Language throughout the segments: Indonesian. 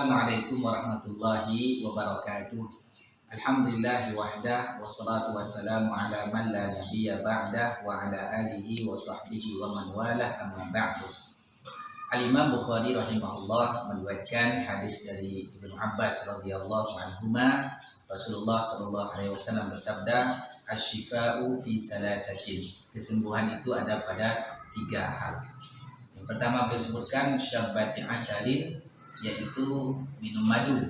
Assalamualaikum warahmatullahi wabarakatuh. Alhamdulillah wahdah wassalatu wassalamu ala man la nabiyya ba'dah wa ala alihi wa sahbihi wa man walah amma ba'du. Al-Imam Bukhari rahimahullah meriwayatkan hadis dari Ibnu Abbas radhiyallahu anhuma, Rasulullah sallallahu alaihi wasallam bersabda, "Asy-syifa'u fi salasatin." Kesembuhan itu ada pada 3 hal. Yang pertama beliau sebutkan syarbati asalin, yaitu minum madu.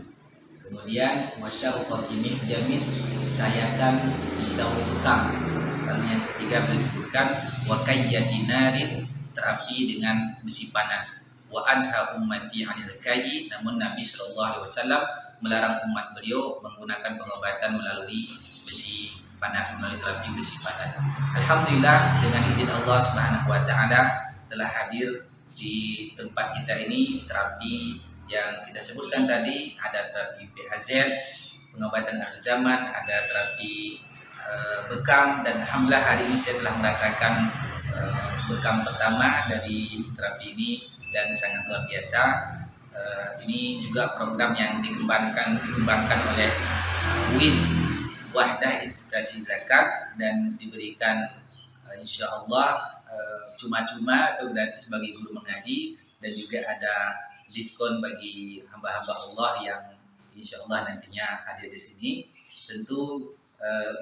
Kemudian wasyarqati mihjamin, sayatan pisau bekam. Lalu yang ketiga beliau sebutkan wakayyati narin, terapi dengan besi panas. Wa anha ummati 'anil kayyi, namun Nabi sallallahu alaihi wasallam melarang umat beliau menggunakan pengobatan melalui besi panas, melalui terapi besi panas. Alhamdulillah, dengan izin Allah Subhanahu wa taala telah hadir di tempat kita ini terapi yang kita sebutkan tadi. Ada terapi PHZ, pengobatan akhir zaman, ada terapi bekam, dan alhamdulillah hari ini saya telah merasakan bekam pertama dari terapi ini dan sangat luar biasa. Ini juga program yang dikembangkan oleh WIZ, Wahdah Inspirasi Zakat, dan diberikan insya Allah cuma-cuma atau gratis bagi guru mengaji, dan juga ada diskon bagi hamba-hamba Allah yang insya Allah nantinya hadir di sini. Tentu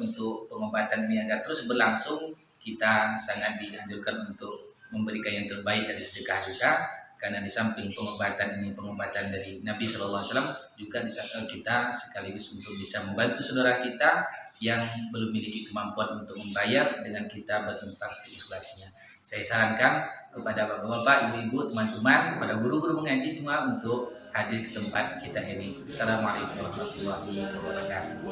untuk pengobatan ini agar terus berlangsung, kita sangat dianjurkan untuk memberikan yang terbaik dari sedekah kita, karena di samping pengobatan ini pengobatan dari Nabi Shallallahu Alaihi Wasallam, juga kita sekaligus untuk bisa membantu saudara kita yang belum memiliki kemampuan untuk membayar dengan kita berinfak seikhlasnya. Saya sarankan kepada bapak-bapak, ibu-ibu, teman-teman, kepada guru-guru mengaji semua untuk hadir ke tempat kita ini. Assalamualaikum warahmatullahi wabarakatuh.